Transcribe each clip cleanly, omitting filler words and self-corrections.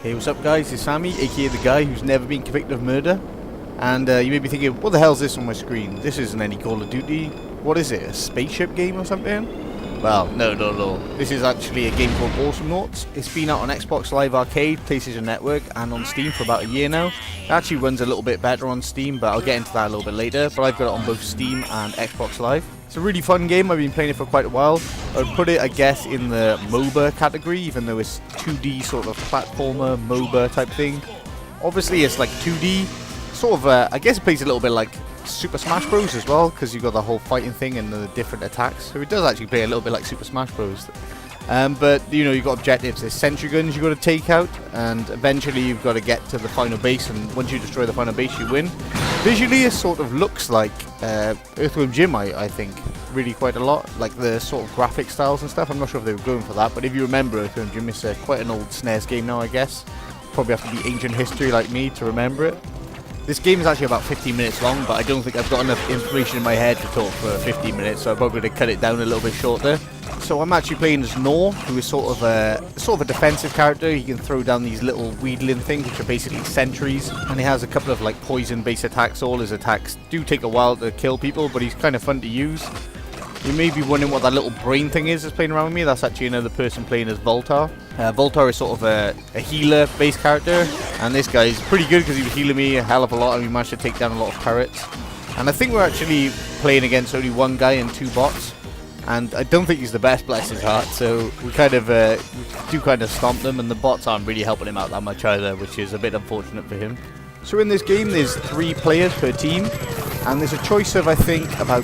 Hey, what's up guys, it's Sammy, aka the guy who's never been convicted of murder. And you may be thinking, what the hell is this on my screen? This isn't any Call of Duty. What is it, a spaceship game or something? Well, no. This is actually a game called Awesomenauts. It's been out on Xbox Live Arcade, PlayStation Network, and on Steam for about a year now. It actually runs a little bit better on Steam, but I'll get into that a little bit later. But I've got it on both Steam and Xbox Live. It's a really fun game. I've been playing it for quite a while. I'd put it, I guess, in the MOBA category, even though it's 2D sort of platformer, MOBA type thing. Obviously, it's like 2D. Sort of, I guess it plays a little bit like Super Smash Bros. As well, because you've got the whole fighting thing and the different attacks. So it does actually play a little bit like Super Smash Bros. But, you know, you've got objectives. There's sentry guns you've got to take out, and eventually you've got to get to the final base, and once you destroy the final base, you win. Visually, it sort of looks like Earthworm Jim, I think, really quite a lot. Like the sort of graphic styles and stuff. I'm not sure if they were going for that, but if you remember Earthworm Jim, it's quite an old SNES game now, I guess. Probably have to be ancient history like me to remember it. This game is actually about 15 minutes long, but I don't think I've got enough information in my head to talk for 15 minutes, so I'm probably going to cut it down a little bit shorter. So I'm actually playing as Nor, who is sort of a defensive character. He can throw down these little wheedling things, which are basically sentries, and he has a couple of like poison-based attacks. All his attacks do take a while to kill people, but he's kind of fun to use. You may be wondering what that little brain thing is that's playing around with me. That's actually another person playing as Voltar. Voltar is sort of a healer-based character, and this guy is pretty good because he was healing me a hell of a lot, and we managed to take down a lot of turrets. And I think we're actually playing against only one guy and two bots, and I don't think he's the best, bless his heart, so we kind of do kind of stomp them, and the bots aren't really helping him out that much either, which is a bit unfortunate for him. So in this game, there's 3 players per team, and there's a choice of, I think, about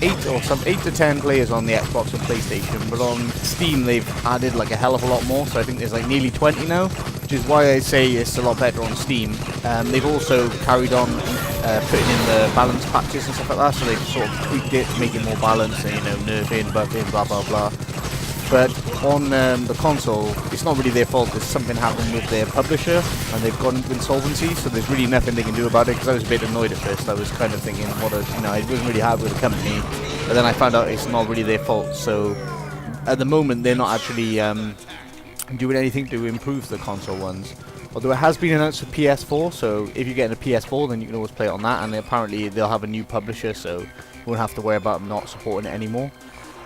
8 to 10 players on the Xbox and PlayStation, but on Steam they've added like a hell of a lot more, so I think there's like nearly 20 now, which is why I say it's a lot better on Steam. They've also carried on putting in the balance patches and stuff like that, so they've sort of tweaked it to make it more balanced, and, you know, nerfing, buffing, blah blah blah. But on the console, it's not really their fault. There's something happened with their publisher, and they've gone into insolvency, so there's really nothing they can do about it, because I was a bit annoyed at first. I was kind of thinking, I wasn't really happy with the company, but then I found out it's not really their fault. So at the moment, they're not actually doing anything to improve the console ones. Although it has been announced for PS4, so if you're getting a PS4, then you can always play it on that, and apparently they'll have a new publisher, so you won't have to worry about them not supporting it anymore.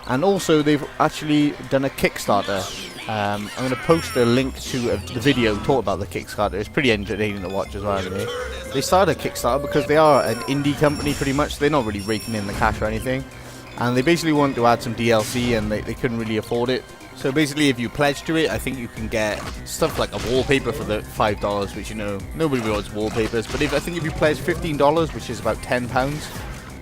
And also, they've actually done a Kickstarter. I'm going to post a link to the video talk about the Kickstarter. It's pretty entertaining to watch as well, anyway. They started a Kickstarter because they are an indie company, pretty much. They're not really raking in the cash or anything. And they basically wanted to add some DLC, and they couldn't really afford it. So basically, if you pledge to it, I think you can get stuff like a wallpaper for the $5, which, you know, nobody wants wallpapers. But I think if you pledge $15, which is about £10,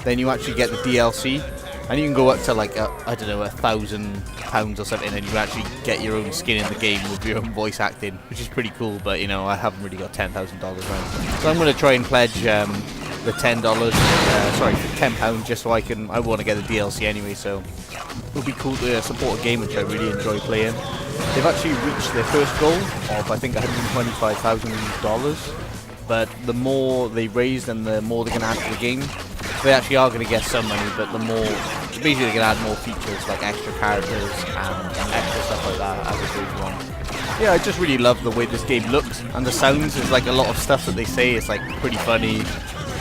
then you actually get the DLC. And you can go up to like, I don't know, £1,000 or something, and you actually get your own skin in the game with your own voice acting, which is pretty cool, but, you know, I haven't really got $10,000 right. So I'm going to try and pledge the £10, just so I want to get the DLC anyway, so it would be cool to support a game which I really enjoy playing. They've actually reached their first goal of, I think, $125,000, but the more they raise and the more they can add to the game. They actually are going to get some money, but the more, basically they can add more features like extra characters and extra stuff like that as it goes along. Yeah, I just really love the way this game looks, and the sounds is like a lot of stuff that they say is like pretty funny.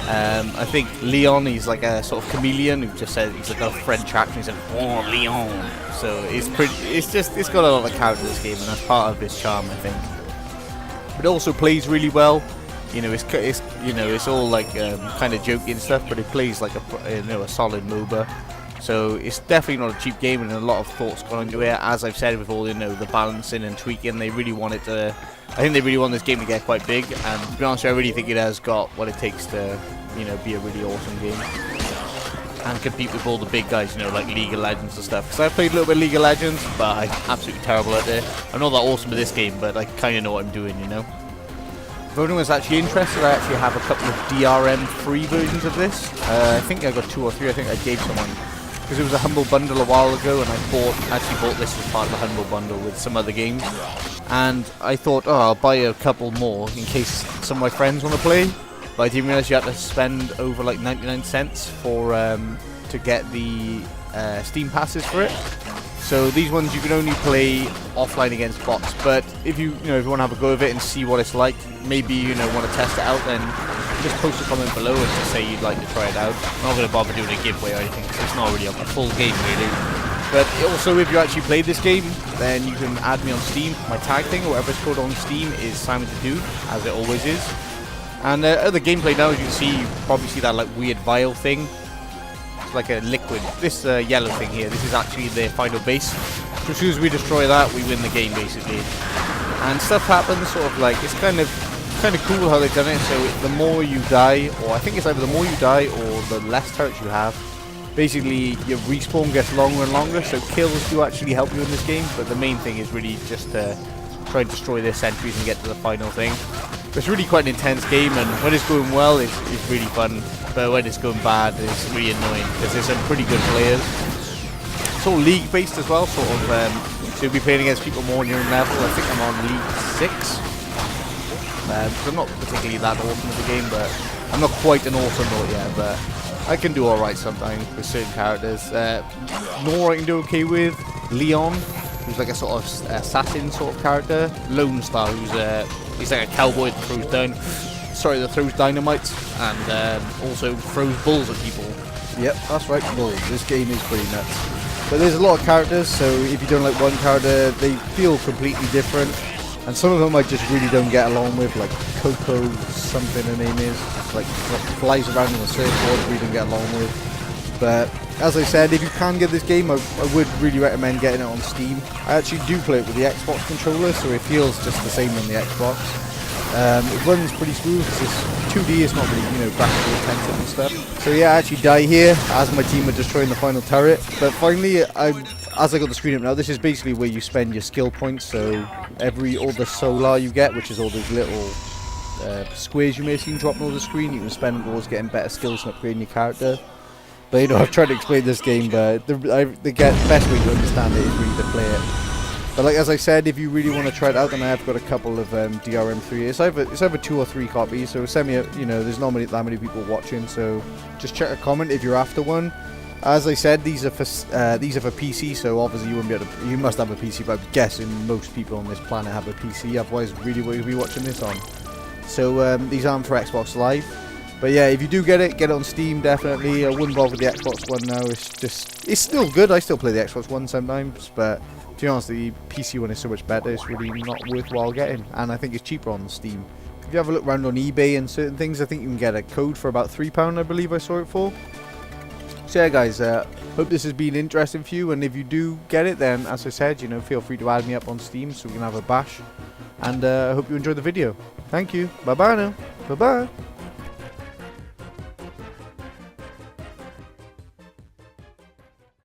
I think Leon, he's like a sort of chameleon who just says, he's like a French accent, he's like, oh, Leon. So it's got a lot of character in this game, and that's part of its charm, I think. But it also plays really well. You know, it's all like kind of jokey and stuff, but it plays like a solid MOBA. So it's definitely not a cheap game, and a lot of thought's gone into it. As I've said before, you know, the balancing and tweaking, they really want it to. I think they really want this game to get quite big, and to be honest, I really think it has got what it takes to, you know, be a really awesome game and compete with all the big guys, you know, like League of Legends and stuff. Because I played a little bit of League of Legends, but I'm absolutely terrible at it. I'm not that awesome at this game, but I kind of know what I'm doing, you know. If anyone's actually interested, I actually have a couple of DRM free versions of this. I think I got 2 or 3. I think I gave someone, because it was a Humble Bundle a while ago, and I actually bought this as part of the Humble Bundle with some other games. And I thought, oh, I'll buy a couple more in case some of my friends want to play. But I didn't realize you had to spend over like 99 cents for to get the Steam passes for it. So these ones you can only play offline against bots. But if you if you want to have a go of it and see what it's like, maybe want to test it out, then just post a comment below and just say you'd like to try it out. I'm not going to bother doing a giveaway or anything because it's not really a full game really. But also, if you actually played this game, then you can add me on Steam. My tag thing, or whatever it's called on Steam, is Simon the Dude, as it always is. And other gameplay now, as you can see, you probably see that like weird vial thing. It's like a liquid. This yellow thing here, this is actually their final base. So as soon as we destroy that, we win the game basically. And stuff happens, sort of like, it's kind of cool how they've done it. So the more you die, or I think it's either the more you die or the less turrets you have, basically your respawn gets longer and longer. So kills do actually help you in this game, but the main thing is really just to try and destroy their sentries and get to the final thing. It's really quite an intense game, and when it's going well, it's really fun. But when it's going bad, it's really annoying because there's some pretty good players. It's all league based as well, sort of. So you'll be playing against people more on your own level. I think I'm on League 6. I'm not particularly that awesome at the game, but I'm not quite an awesome note yet. But I can do alright sometimes with certain characters. Nora I can do okay with. Leon, who's like a sort of assassin sort of character. Lone Star, who's he's like a cowboy that throws dynamite and also throws bulls at people. Yep, that's right, bulls. This game is pretty nuts. But there's a lot of characters, so if you don't like one character, they feel completely different. And some of them I just really don't get along with, like Coco, something her name is. Like flies around on a surfboard, we don't get along with. But as I said, if you can get this game, I would really recommend getting it on Steam. I actually do play it with the Xbox controller, so it feels just the same on the Xbox. It runs pretty smooth because it's 2D, it's not really, graphically intensive and stuff. So yeah, I actually die here as my team are destroying the final turret. But finally, as I got the screen up now, this is basically where you spend your skill points. So all the solar you get, which is all those little squares you may have seen dropping on the screen, you can spend towards getting better skills and upgrading your character. But I've tried to explain this game, but the best way to understand it is really to play it. But like as I said, if you really want to try it out, then I have got a couple of DRM3. It's either 2 or 3 copies, so send me there's not that many people watching, so just check a comment if you're after one. As I said, these are for PC, so obviously you wouldn't be able to. You must have a PC, but I'm guessing most people on this planet have a PC. Otherwise, really, what you'd be watching this on. So these aren't for Xbox Live. But yeah, if you do get it on Steam, definitely. I wouldn't bother with the Xbox One now. It's still good. I still play the Xbox One sometimes, but to be honest, the PC one is so much better. It's really not worthwhile getting, and I think it's cheaper on Steam. If you have a look around on eBay and certain things, I think you can get a code for about £3, I believe I saw it for. So yeah, guys, hope this has been interesting for you, and if you do get it, then as I said, feel free to add me up on Steam so we can have a bash. And I hope you enjoyed the video. Thank you. Bye bye now. Bye bye.